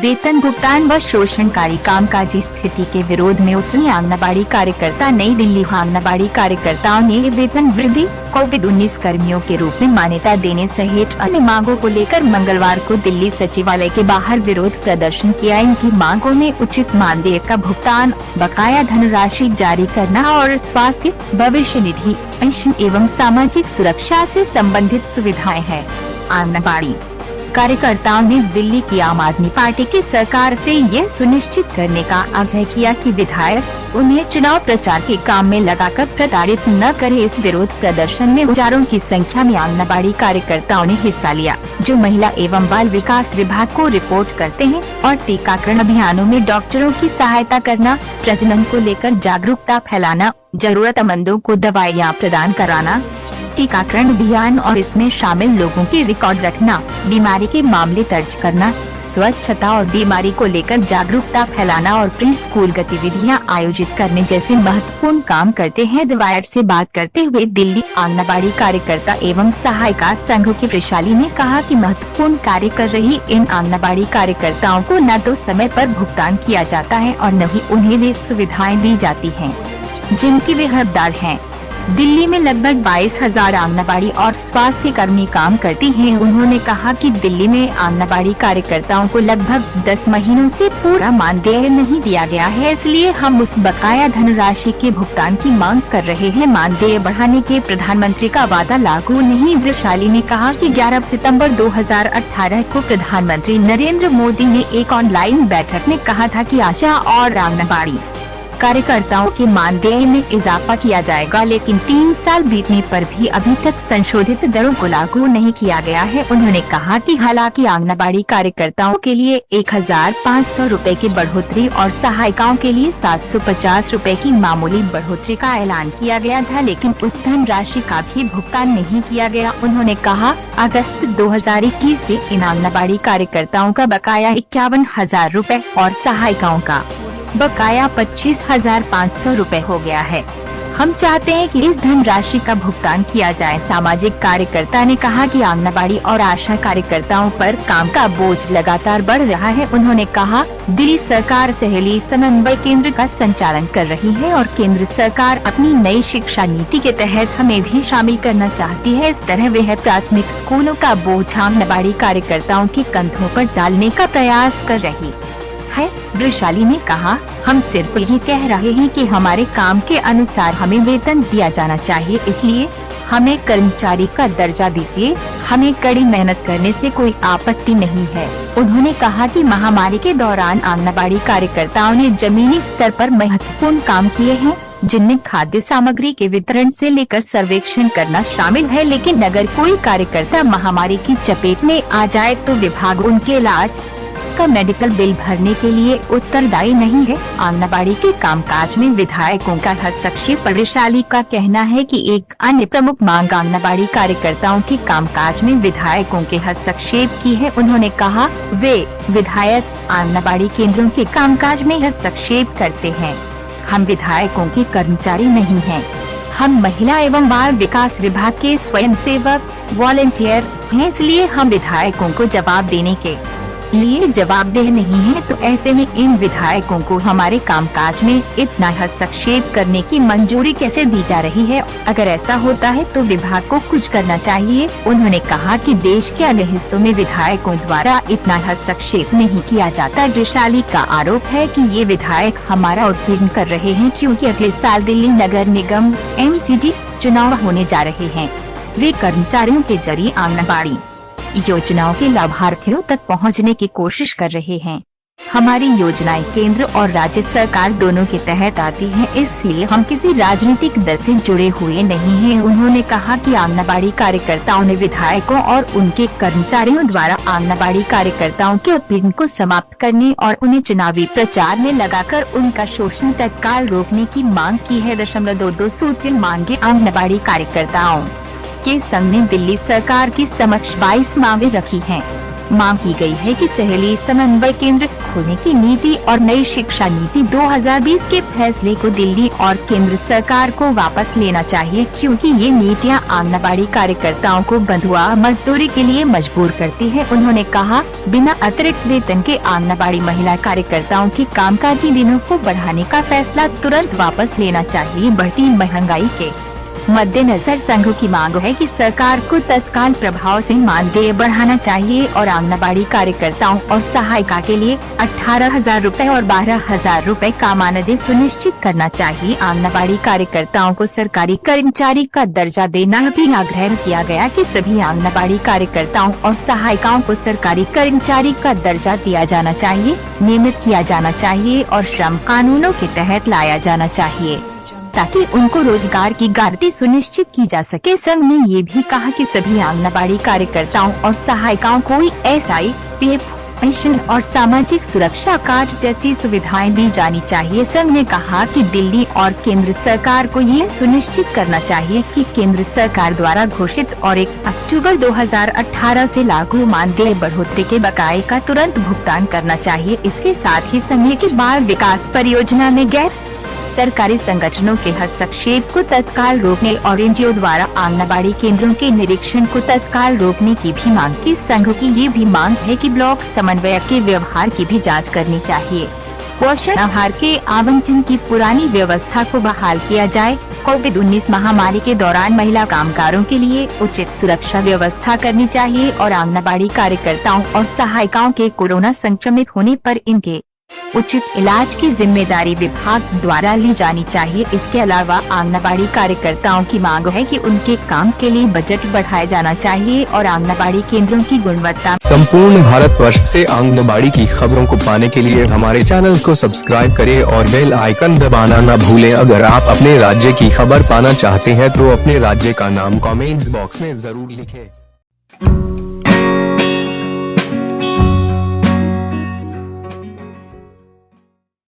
वेतन भुगतान व शोषणकारी कामकाजी स्थिति के विरोध में उतरी आंगनबाड़ी कार्यकर्ता। नई दिल्ली। आंगनबाड़ी कार्यकर्ताओं ने वेतन वृद्धि, कोविड-19 कर्मियों के रूप में मान्यता देने सहित अन्य मांगों को लेकर मंगलवार को दिल्ली सचिवालय के बाहर विरोध प्रदर्शन किया। इनकी मांगों में उचित मानदेय का भुगतान, बकाया धनराशि जारी करना और स्वास्थ्य, भविष्य निधि, पेंशन एवं सामाजिक सुरक्षा से संबंधित सुविधाएं हैं। आंगनबाड़ी कार्यकर्ताओं ने दिल्ली की आम आदमी पार्टी की सरकार से यह सुनिश्चित करने का आग्रह किया कि विधायक उन्हें चुनाव प्रचार के काम में लगाकर प्रताड़ित न करे। इस विरोध प्रदर्शन में हजारों की संख्या में आंगनबाड़ी कार्यकर्ताओं ने हिस्सा लिया, जो महिला एवं बाल विकास विभाग को रिपोर्ट करते हैं और टीकाकरण अभियानों में डॉक्टरों की सहायता करना, प्रजनन को लेकर जागरूकता फैलाना, जरूरतमंदों को दवाइयाँ प्रदान कराना, टीकाकरण अभियान और इसमें शामिल लोगों की रिकॉर्ड रखना, बीमारी के मामले दर्ज करना, स्वच्छता और बीमारी को लेकर जागरूकता फैलाना और प्री स्कूल गतिविधियां आयोजित करने जैसे महत्वपूर्ण काम करते हैं। द वायर से बात करते हुए दिल्ली आंगनबाड़ी कार्यकर्ता एवं सहायिका संघ की वैशाली ने कहा कि महत्वपूर्ण कार्य कर रही इन आंगनबाड़ी कार्यकर्ताओं को न तो समय पर भुगतान किया जाता है और न ही उन्हें वे सुविधाएं दी जाती हैं जिनकी वे हकदार हैं। दिल्ली में लगभग 22,000 आंगनबाड़ी और स्वास्थ्य कर्मी काम करती हैं। उन्होंने कहा कि दिल्ली में आंगनबाड़ी कार्यकर्ताओं को लगभग 10 महीनों से पूरा मानदेय नहीं दिया गया है, इसलिए हम उस बकाया धनराशि के भुगतान की मांग कर रहे हैं। मानदेय बढ़ाने के प्रधानमंत्री का वादा लागू नहीं। वैशाली ने कहा कि 11 सितंबर 2018 को प्रधानमंत्री नरेंद्र मोदी ने एक ऑनलाइन बैठक में कहा था कि आशा और आंगनबाड़ी कार्यकर्ताओं के मानदेय में इजाफा किया जाएगा, लेकिन 3 साल बीतने पर भी अभी तक संशोधित दरों को लागू नहीं किया गया है। उन्होंने कहा कि हालांकि आंगनबाड़ी कार्यकर्ताओं के लिए 1,500 रुपए की बढ़ोतरी और सहायिकाओं के लिए 750 रुपए की मामूली बढ़ोतरी का ऐलान किया गया था, लेकिन उस धनराशि का भी भुगतान नहीं किया गया। उन्होंने कहा अगस्त 2021 से इन आंगनबाड़ी कार्यकर्ताओं का बकाया 51,000 रुपए और सहायिकाओं का बकाया 25,500 रुपए हो गया है। हम चाहते हैं कि इस धनराशि का भुगतान किया जाए। सामाजिक कार्यकर्ता ने कहा कि आंगनबाड़ी और आशा कार्यकर्ताओं पर काम का बोझ लगातार बढ़ रहा है। उन्होंने कहा दिल्ली सरकार सहेली समन्वय केंद्र का संचालन कर रही है और केंद्र सरकार अपनी नई शिक्षा नीति के तहत हमें भी शामिल करना चाहती है। इस तरह वह प्राथमिक स्कूलों का बोझ आंगनबाड़ी कार्यकर्ताओं के कंधों पर डालने का प्रयास कर रही है। वैशाली ने कहा हम सिर्फ ये कह रहे हैं कि हमारे काम के अनुसार हमें वेतन दिया जाना चाहिए, इसलिए हमें कर्मचारी का दर्जा दीजिए। हमें कड़ी मेहनत करने से कोई आपत्ति नहीं है। उन्होंने कहा कि महामारी के दौरान आंगनबाड़ी कार्यकर्ताओं ने जमीनी स्तर पर महत्वपूर्ण काम किए हैं, जिनमें खाद्य सामग्री के वितरण से लेकर सर्वेक्षण करना शामिल है, लेकिन अगर कोई कार्यकर्ता महामारी की चपेट में आ जाए तो विभाग उनके इलाज का मेडिकल बिल भरने के लिए उत्तरदायी नहीं है। आंगनबाड़ी के कामकाज में विधायकों का हस्तक्षेप। वैशाली का कहना है कि एक अन्य प्रमुख मांग आंगनबाड़ी कार्यकर्ताओं के कामकाज में विधायकों के हस्तक्षेप की है। उन्होंने कहा वे विधायक आंगनबाड़ी केंद्रों के कामकाज में हस्तक्षेप करते हैं। हम विधायकों के कर्मचारी नहीं हैं। हम महिला एवं बाल विकास विभाग के स्वयंसेवक वॉलंटियर हैं, इसलिए हम विधायकों को जवाब देने के लिए जवाबदेह नहीं है। तो ऐसे में इन विधायकों को हमारे कामकाज में इतना हस्तक्षेप करने की मंजूरी कैसे दी जा रही है? अगर ऐसा होता है तो विभाग को कुछ करना चाहिए। उन्होंने कहा कि देश के अन्य हिस्सों में विधायकों द्वारा इतना हस्तक्षेप नहीं किया जाता। वैशाली का आरोप है कि ये विधायक हमारा उत्पीड़न कर रहे हैं, क्योंकि अगले साल दिल्ली नगर निगम MCD चुनाव होने जा रहे हैं। वे कर्मचारियों के जरिए आंगनबाड़ी योजनाओं के लाभार्थियों तक पहुंचने की कोशिश कर रहे हैं। हमारी योजनाएं केंद्र और राज्य सरकार दोनों के तहत आती हैं, इसलिए हम किसी राजनीतिक दल से जुड़े हुए नहीं हैं। उन्होंने कहा कि आंगनबाड़ी कार्यकर्ताओं ने विधायकों और उनके कर्मचारियों द्वारा आंगनबाड़ी कार्यकर्ताओं के उत्पीड़न को समाप्त करने और उन्हें चुनावी प्रचार में लगाकर उनका शोषण तत्काल रोकने की मांग की है। 2.22 सूत्रीय मांगे आंगनबाड़ी कार्यकर्ताओं के संघ ने दिल्ली सरकार के समक्ष 22 मांगे रखी हैं। मांग की गई है कि सहेली समन्वय केंद्र खोलने की नीति और नई शिक्षा नीति 2020 के फैसले को दिल्ली और केंद्र सरकार को वापस लेना चाहिए, क्योंकि ये नीतियां आंगनबाड़ी कार्यकर्ताओं को बंधुआ मजदूरी के लिए मजबूर करती है। उन्होंने कहा, बिना अतिरिक्त वेतन के आंगनबाड़ी महिला कार्यकर्ताओं की कामकाजी दिनों को बढ़ाने का फैसला तुरंत वापस लेना चाहिए। बढ़ती महंगाई के मद्देनजर संघ की मांग है कि सरकार को तत्काल प्रभाव से मानदेय बढ़ाना चाहिए और आंगनबाड़ी कार्यकर्ताओं और सहायिका के लिए 18,000 रुपए और 12,000 रुपए का मानदेय सुनिश्चित करना चाहिए। आंगनबाड़ी कार्यकर्ताओं को सरकारी कर्मचारी का दर्जा देना भी आग्रह किया गया कि सभी आंगनबाड़ी कार्यकर्ताओं और सहायिकाओं को सरकारी कर्मचारी का दर्जा दिया जाना चाहिए, नियमित किया जाना चाहिए और श्रम कानूनों के तहत लाया जाना चाहिए ताकि उनको रोजगार की गारंटी सुनिश्चित की जा सके। संघ ने ये भी कहा कि सभी आंगनबाड़ी कार्यकर्ताओं और सहायिकाओं को SI, PF, पेंशन और सामाजिक सुरक्षा कार्ड जैसी सुविधाएं दी जानी चाहिए। संघ ने कहा कि दिल्ली और केंद्र सरकार को ये सुनिश्चित करना चाहिए कि केंद्र सरकार द्वारा घोषित और 1 अक्टूबर 2018 से लागू मानदेय बढ़ोतरी के बकाये का तुरंत भुगतान करना चाहिए। इसके साथ ही संघ की बाल विकास परियोजना में गैर सरकारी संगठनों के हस्तक्षेप को तत्काल रोकने और NGO द्वारा आंगनबाड़ी केंद्रों के निरीक्षण को तत्काल रोकने की भी मांग की। संघ की ये भी मांग है कि ब्लॉक समन्वयक के व्यवहार की भी जांच करनी चाहिए। पोषण आहार के आवंटन की पुरानी व्यवस्था को बहाल किया जाए। कोविड-19 महामारी के दौरान महिला कामगारों के लिए उचित सुरक्षा व्यवस्था करनी चाहिए और आंगनबाड़ी कार्यकर्ताओं और सहायिकाओं के कोरोना संक्रमित होने पर इनके उचित इलाज की जिम्मेदारी विभाग द्वारा ली जानी चाहिए। इसके अलावा आंगनबाड़ी कार्यकर्ताओं की मांग है कि उनके काम के लिए बजट बढ़ाया जाना चाहिए और आंगनबाड़ी केंद्रों की गुणवत्ता। संपूर्ण भारतवर्ष से आंगनबाड़ी की खबरों को पाने के लिए हमारे चैनल को सब्सक्राइब करें और बेल आइकन दबाना न भूलें। अगर आप अपने राज्य की खबर पाना चाहते हैं तो अपने राज्य का नाम कमेंट्स बॉक्स में जरूर लिखें।